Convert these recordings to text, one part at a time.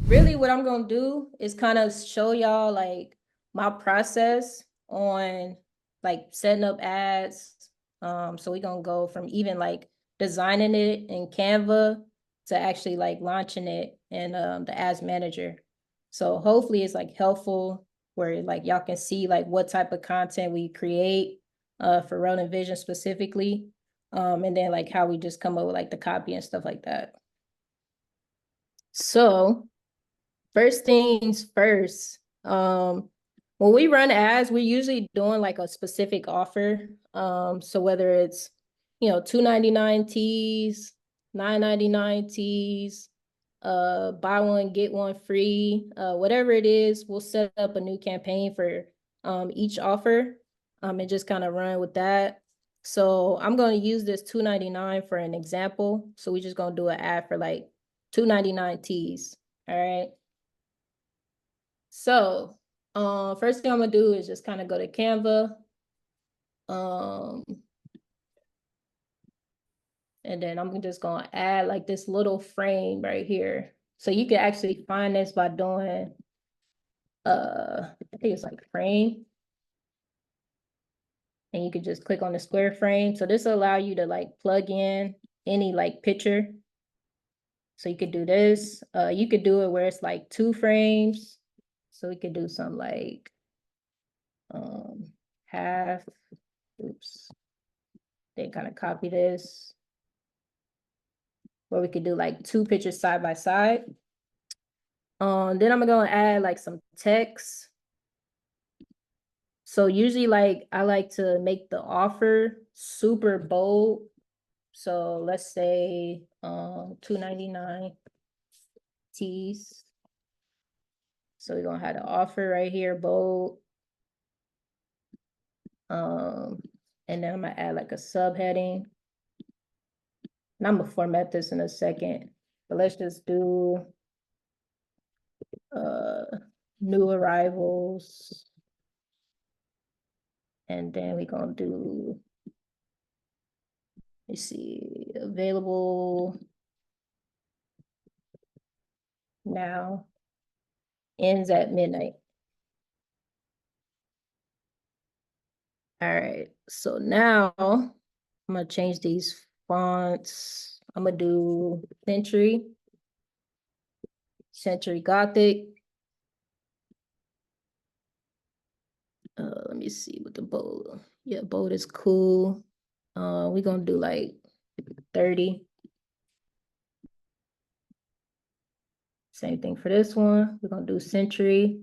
really what I'm gonna do is kind of show y'all like my process on like setting up ads. So we're gonna go from even like designing it in Canva to actually like launching it in the ads manager. So hopefully it's like helpful where like y'all can see like what type of content we create for Ronin Vision specifically. And then like how we just come up with like the copy and stuff like that. So first things first, when we run ads, we're usually doing like a specific offer. So whether it's, $2.99 teas, $9.99 teas, buy one, get one free, whatever it is, we'll set up a new campaign for each offer and just kind of run with that. So I'm going to use this $2.99 for an example. So we're just going to do an ad for like $2.99 teas. All right. So, first thing I'm gonna do is just kind of go to Canva. Um, and then I'm just gonna add like this little frame right here. So you can actually find this by doing, I think it's like frame. And you could just click on the square frame. So this will allow you to like plug in any like picture. So you could do this. You could do it where it's like 2 frames. So we could do some like half, oops. Then kind of copy this. Where we could do like 2 pictures side by side. Then I'm gonna add like some text. So usually like I like to make the offer super bold. So let's say $2.99 teas. So we're gonna have the offer right here, bold. And then I'm gonna add like a subheading. And I'm gonna format this in a second. But let's just do new arrivals. And then we're gonna do, let's see, available now, ends at midnight. All right, so now I'm gonna change these fonts. I'm gonna do Century Gothic. Let me see what the bold. Yeah, bold is cool. We're gonna do like 30. Same thing for this one. We're gonna do Century.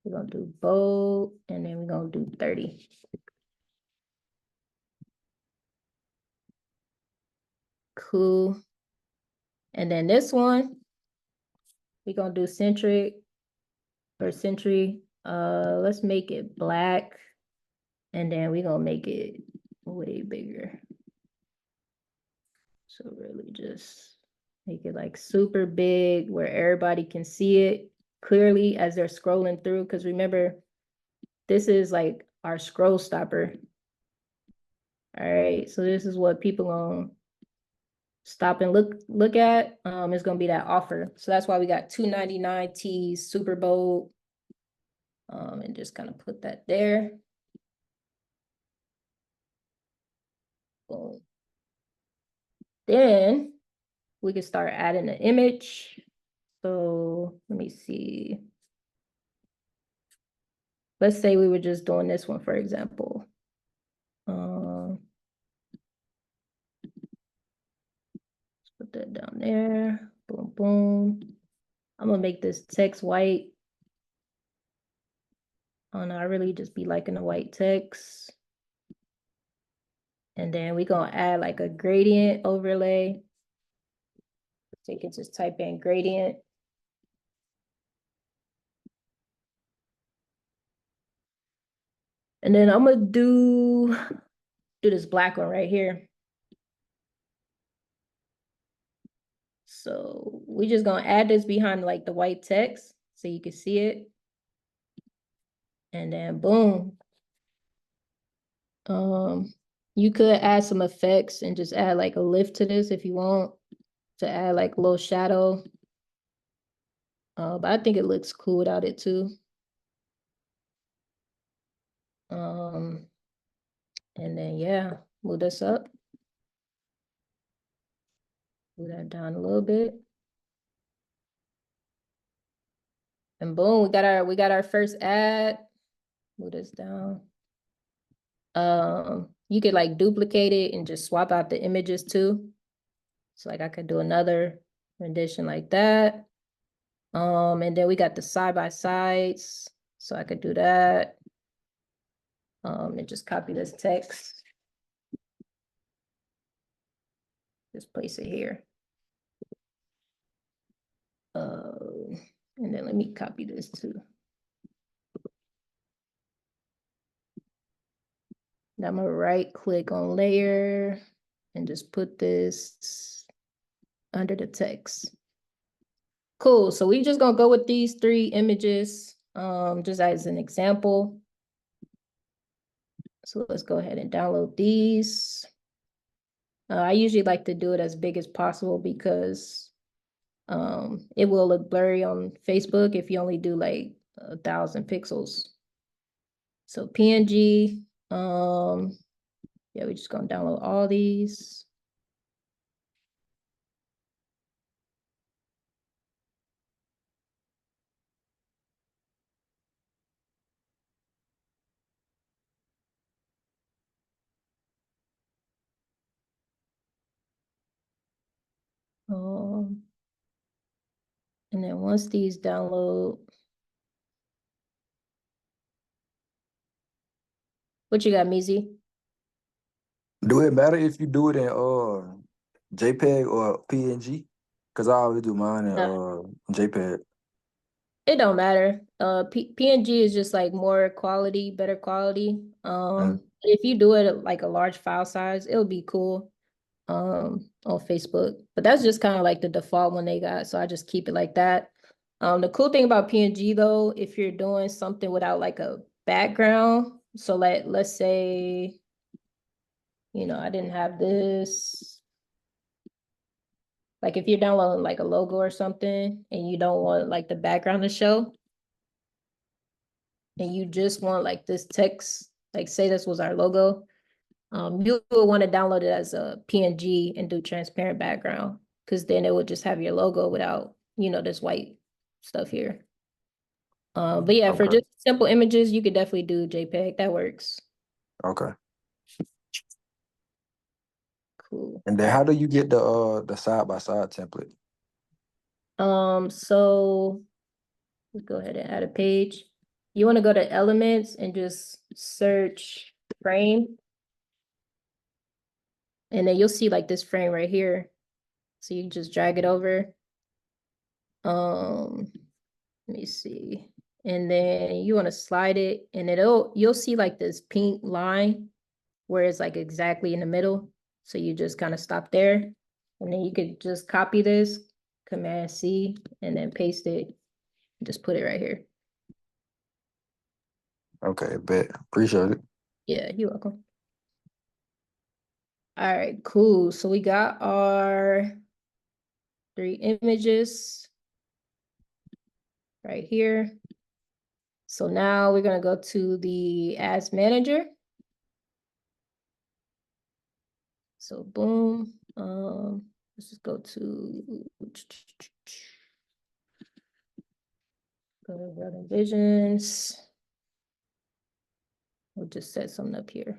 We're gonna do bold, and then we're gonna do 30. Cool. And then this one, we're gonna do Century. Let's make it black, and then we're gonna make it way bigger. So really just make it like super big where everybody can see it clearly as they're scrolling through. Because remember, this is like our scroll stopper. All right, so this is what people gonna stop and look at. It's gonna be that offer. So that's why we got $2.99 teas, super bold. And just kind of put that there. Boom. Then we can start adding an image. So let me see. Let's say we were just doing this one, for example. Let's put that down there. Boom, boom. I'm gonna make this text white. Oh no, I really just be liking the white text. And then we're gonna add like a gradient overlay. So you can just type in gradient. And then I'm gonna do this black one right here. So we just gonna add this behind like the white text so you can see it. And then boom. You could add some effects and just add like a lift to this if you want to add like a little shadow. But I think it looks cool without it too. And then yeah, move this up. Move that down a little bit. And boom, we got our first ad. Move this down. You could like duplicate it and just swap out the images too. So like I could do another rendition like that. And then we got the side by sides. So I could do that. And just copy this text. Just place it here. And then let me copy this too. Now I'm gonna right click on layer and just put this under the text. Cool, so we just gonna go with these 3 images, just as an example. So let's go ahead and download these. I usually like to do it as big as possible because it will look blurry on Facebook if you only do like 1,000 pixels. So PNG, yeah, we're just gonna download all these. And then once these download, what you got, Mizi? Do it matter if you do it in JPEG or PNG? Cause I always do mine in JPEG. It don't matter. PNG is just like more quality, better quality. If you do it like a large file size, it'll be cool on Facebook. But that's just kind of like the default one they got. So I just keep it like that. The cool thing about PNG though, if you're doing something without like a background, so let's say, I didn't have this. Like if you're downloading like a logo or something and you don't want like the background to show, and you just want like this text, like say this was our logo, you will want to download it as a PNG and do transparent background, because then it would just have your logo without, this white stuff here. But yeah, for just simple images, you could definitely do JPEG. That works. Okay. Cool. And then how do you get the side by side template? So let's go ahead and add a page. You want to go to elements and just search frame. And then you'll see like this frame right here. So you just drag it over. Let me see. And then you want to slide it, and you'll see like this pink line where it's like exactly in the middle. So you just kind of stop there. And then you could just copy this, Command C, and then paste it. Just put it right here. Okay, bet. Appreciate it. Yeah, you're welcome. All right, cool. So we got our 3 images right here. So now we're gonna go to the Ads Manager. So boom, let's just go to Relevant Visions. We'll just set something up here.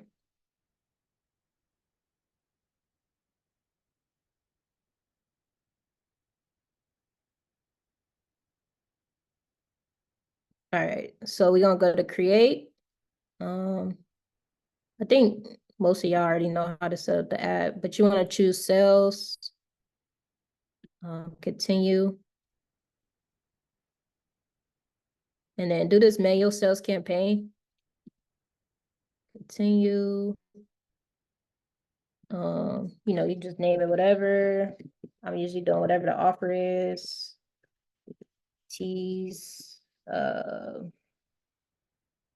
All right, so we're gonna go to create. I think most of y'all already know how to set up the ad, but you want to choose sales, continue, and then do this manual sales campaign. Continue. You just name it whatever. I'm usually doing whatever the offer is. Tease,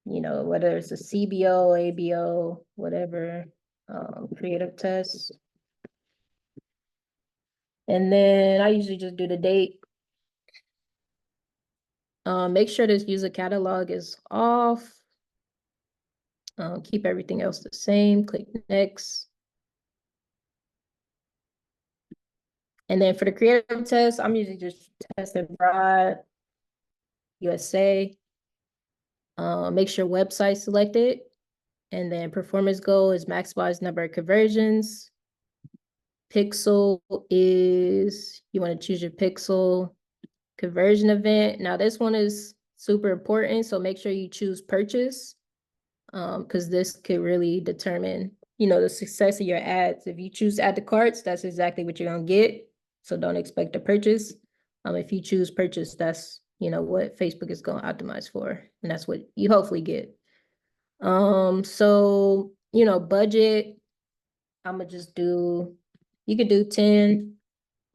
whether it's a CBO, ABO, whatever, creative test. And then I usually just do the date. Make sure this user catalog is off. Keep everything else the same. Click next. And then for the creative test, I'm usually just testing broad, USA. Make sure website selected. And then performance goal is maximize number of conversions. Pixel is, you want to choose your pixel conversion event. Now this one is super important, so make sure you choose purchase, because this could really determine, the success of your ads. If you choose add to carts, that's exactly what you're gonna get. So don't expect a purchase. If you choose purchase, that's what Facebook is gonna optimize for, and that's what you hopefully get. So budget, I'm gonna just do. You could do 10.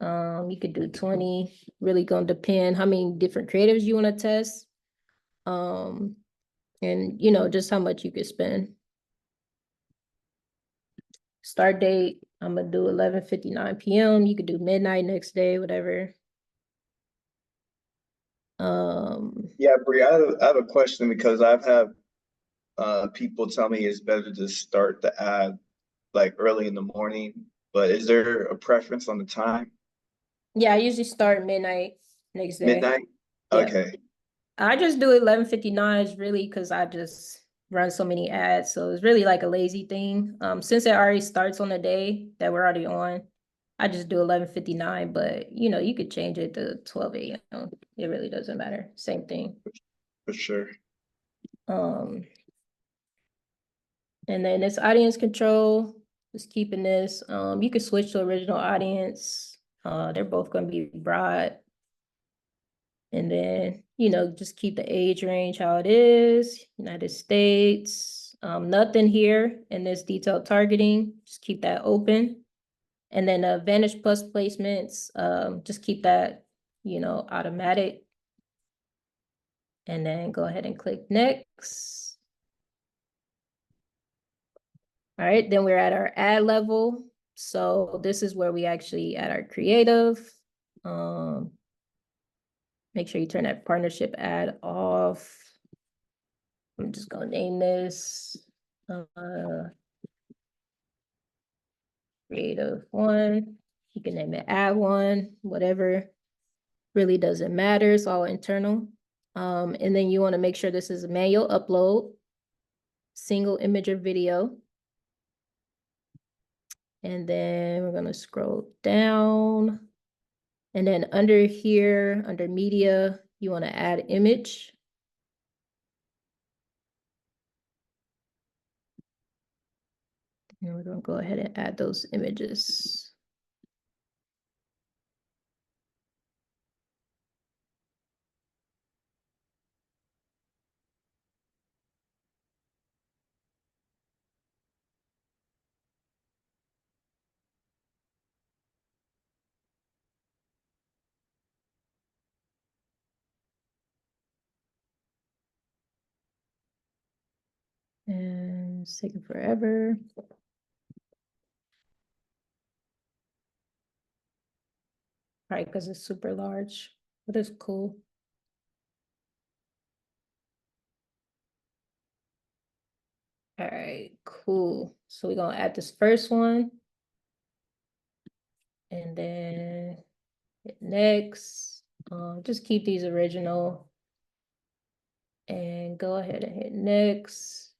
You could do 20. Really gonna depend how many different creatives you want to test. Um, and just how much you could spend. Start date, I'm gonna do 11:59 p.m. You could do midnight next day, whatever. Yeah, Bree, I have a question because I've had people tell me it's better to start the ad like early in the morning, but is there a preference on the time? Yeah, I usually start midnight next day. Midnight? Yeah. Okay, I just do 11:59 is really because I just run so many ads. So it's really like a lazy thing. Since it already starts on the day that we're already on, I just do 11:59, but you could change it to 12 a.m. It really doesn't matter. Same thing. for sure. Um, and then this audience control, just keeping this. You can switch to original audience. They're both gonna be broad. And then, just keep the age range how it is, United States. Nothing here in this detailed targeting, just keep that open. And then Vantage Plus placements, just keep that, automatic. And then go ahead and click next. All right, then we're at our ad level. So this is where we actually add our creative. Make sure you turn that partnership ad off. I'm just gonna name this creative one. You can name it ad one, whatever. Really doesn't matter. It's all internal. And then you want to make sure this is a manual upload, single image or video. And then we're gonna scroll down. And then under here, under media, you want to add image. And we're gonna go ahead and add those images. And it's taking forever. Right, because it's super large, but it's cool. All right, cool. So we're gonna add this first one. And then hit next. Just keep these original. And go ahead and hit next.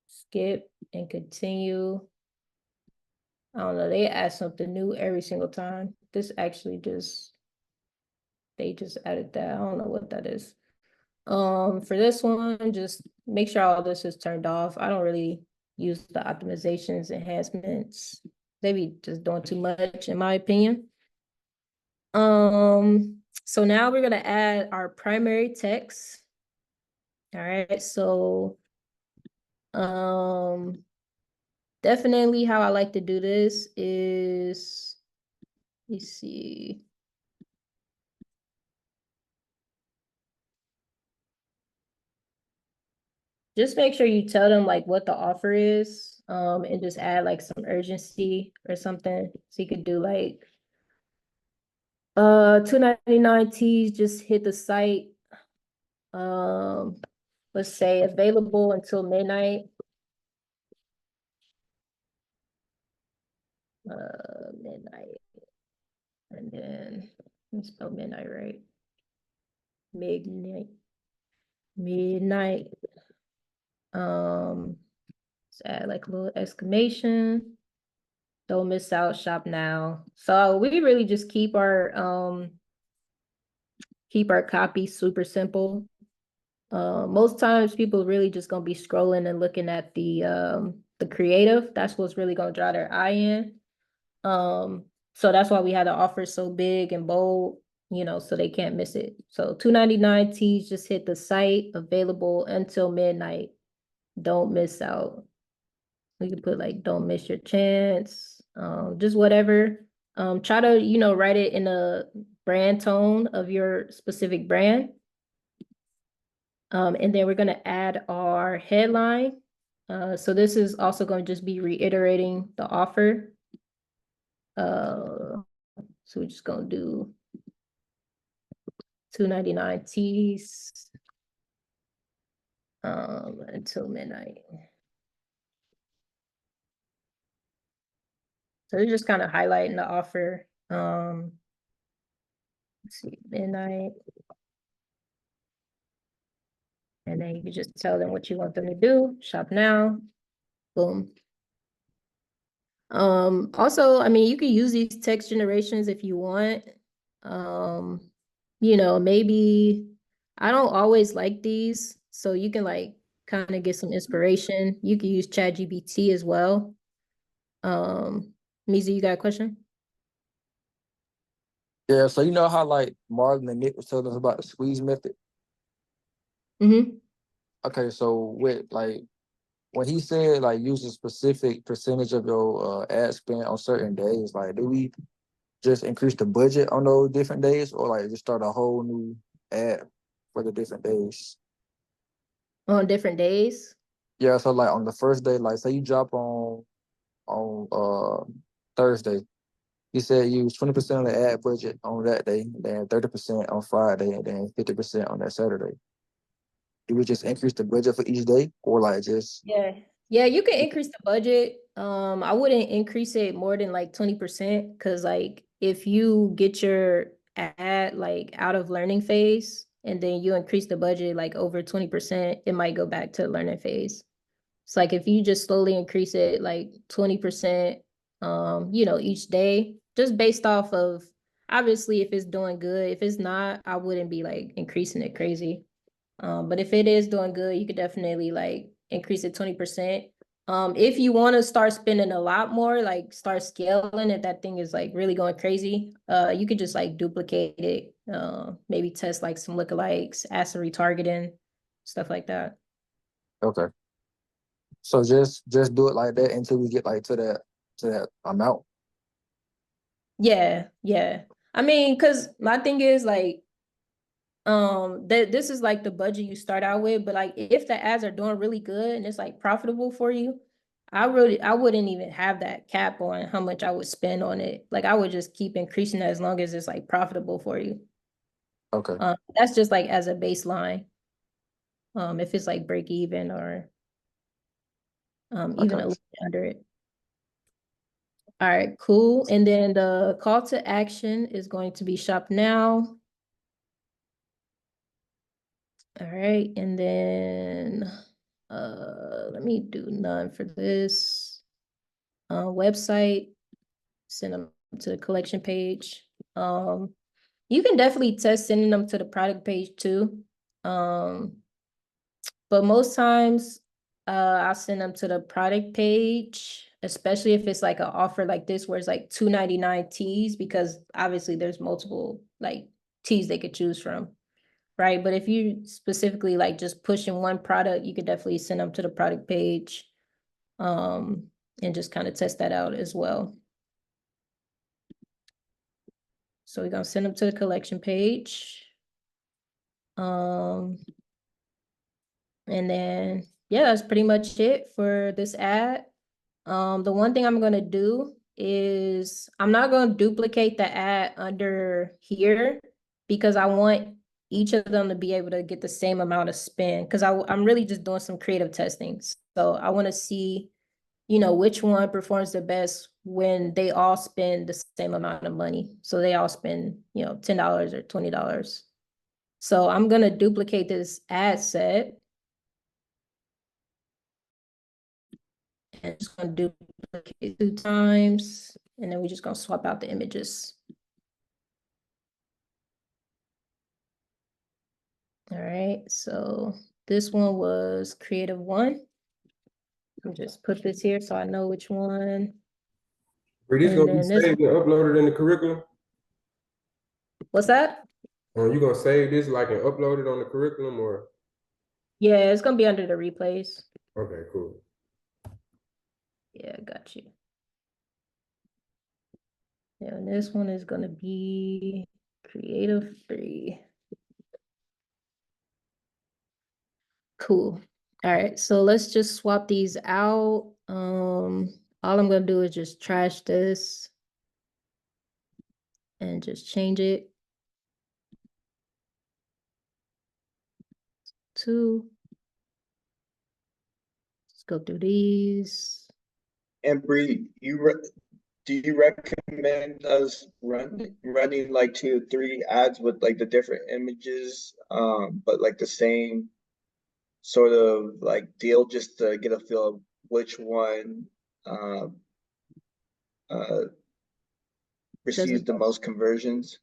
Skip and continue. I don't know, they add something new every single time. This actually they just added that. I don't know what that is. For this one, just make sure all this is turned off. I don't really use the optimizations, enhancements. They be just doing too much, in my opinion. So now we're gonna add our primary text. All right, so definitely how I like to do this is, let's see. Just make sure you tell them like what the offer is. and just add like some urgency or something. So you could do like 299 teas just hit the site. Let's say available until midnight. Midnight. And then let me spell midnight right. Midnight. Midnight. Let's add like a little exclamation. Don't miss out, shop now. So we really just keep our copy super simple. Most times people really just gonna be scrolling and looking at the creative. That's what's really gonna draw their eye in. So that's why we had the offer so big and bold, so they can't miss it. So 299 teas just hit the site, available until midnight. Don't miss out. We could put like don't miss your chance. Just whatever. Try to, write it in a brand tone of your specific brand. And then we're gonna add our headline. So this is also going to just be reiterating the offer. So we're just gonna do 299 teas until midnight. So we're just kind of highlighting the offer. Let's see, midnight. And then you can just tell them what you want them to do. Shop now. Boom. Also, I mean, you can use these text generations if you want. Maybe I don't always like these, so you can like kind of get some inspiration. You can use ChatGPT as well. Mizu, you got a question? Yeah, so you know how like Marlon and Nick was telling us about the squeeze method? Mm-hmm. Okay, so with like when he said like use a specific percentage of your ad spend on certain days, like do we just increase the budget on those different days or like just start a whole new ad for the different days? On different days? Yeah, so like on the first day, like say you drop on Thursday, he said use 20% of the ad budget on that day, then 30% on Friday, and then 50% on that Saturday. Do we just increase the budget for each day, or like just Yeah. Yeah, you can increase the budget. I wouldn't increase it more than like 20% because like if you get your ad like out of learning phase and then you increase the budget like over 20%, it might go back to learning phase. It's like if you just slowly increase it like 20%, each day, just based off of obviously if it's doing good. If it's not, I wouldn't be like increasing it crazy. But if it is doing good, you could definitely like increase it 20%. If you want to start spending a lot more, like start scaling, if that thing is like really going crazy, you could just like duplicate it, maybe test like some lookalikes, add some retargeting, stuff like that. okay? So just do it like that until we get like to that amount. Yeah, yeah. I mean, because my thing is like, that this is like the budget you start out with, but like if the ads are doing really good and it's like profitable for you, I wouldn't even have that cap on how much I would spend on it. Like I would just keep increasing it as long as it's like profitable for you. Okay, That's just like as a baseline. If it's like break even or I even got a little you. bit under it. All right, cool. And then the call to action is going to be shop now. All right, and then let me do none for this. Website, send them to the collection page. You can definitely test sending them to the product page too. But most times I'll send them to the product page, especially if it's like an offer like this where it's like 299 teas, because obviously there's multiple like teas they could choose from. Right. But if you specifically like just pushing one product, you could definitely send them to the product page, and just kind of test that out as well. So we're gonna send them to the collection page. And then yeah, that's pretty much it for this ad. The one thing I'm gonna do is I'm not gonna duplicate the ad under here because I want each of them to be able to get the same amount of spend because I'm really just doing some creative testing. So I want to see, which one performs the best when they all spend the same amount of money. So they all spend, $10 or $20. So I'm gonna duplicate this ad set. And just gonna duplicate 2 times, and then we're just gonna swap out the images. All right, so this one was creative 1. I'll just put this here so I know which one. Are these And gonna be then this, saved and uploaded in the curriculum? what's that? You gonna save this like and upload it on the curriculum or? Yeah, it's gonna be under the replays. Okay, cool. Yeah, got you. Yeah, and this one is gonna be creative 3. Cool. All right, so let's just swap these out. All I'm gonna do is just trash this and just change it to, let's go through these. And Bree, do you recommend us running like 2 or 3 ads with like the different images, but like the same sort of like deal just to get a feel of which one um uh receives the most conversions?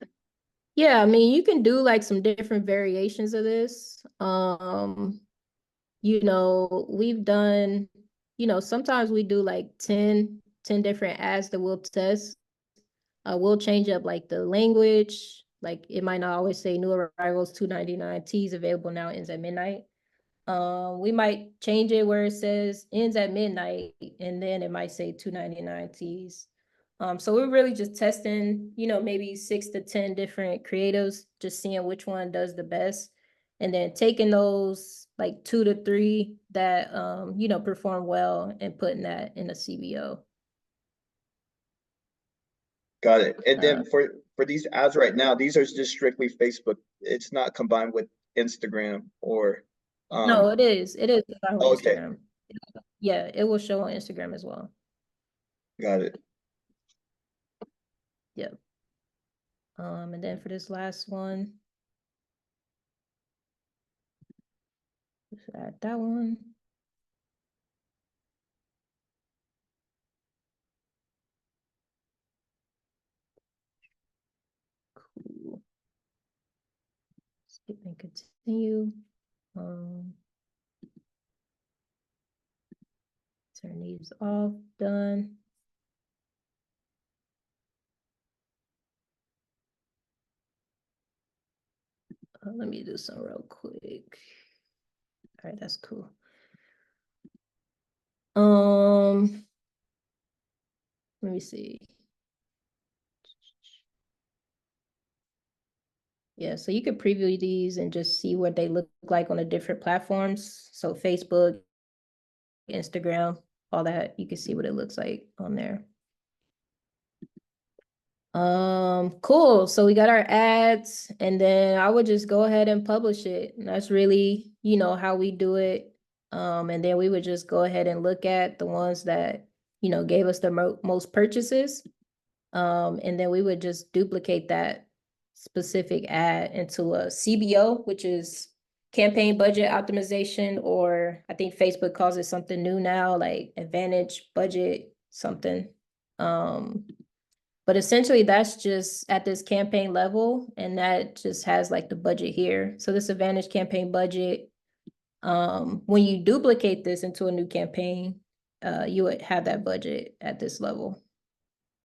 Yeah, I mean, you can do like some different variations of this. We've done, sometimes we do like 10 different ads that we'll test. We'll change up like the language, like it might not always say new arrivals, 299 T's available now, ends at midnight. We might change it where it says ends at midnight, and then it might say 299 T's. So we're really just testing, maybe 6 to 10 different creatives, just seeing which one does the best, and then taking those like 2 to 3 that perform well and putting that in a CBO. Got it. And then for these ads right now, these are just strictly Facebook. It's not combined with Instagram or No, it is. It is on okay, Instagram. Yeah, it will show on Instagram as well. got it. Yep. And then for this last one, let's add that one. Cool. Skip and continue. Turn these off, done. Let me do some real quick. All right, that's cool. Let me see. Yeah, so you could preview these and just see what they look like on the different platforms. So Facebook, Instagram, all that, you can see what it looks like on there. Cool. So we got our ads, and then I would just go ahead and publish it. And that's really, how we do it. And then we would just go ahead and look at the ones that, gave us the most purchases. And then we would just duplicate that specific ad into a CBO, which is campaign budget optimization, or I think Facebook calls it something new now, like advantage budget something. But essentially that's just at this campaign level, and that just has like the budget here. So this advantage campaign budget, when you duplicate this into a new campaign, you would have that budget at this level.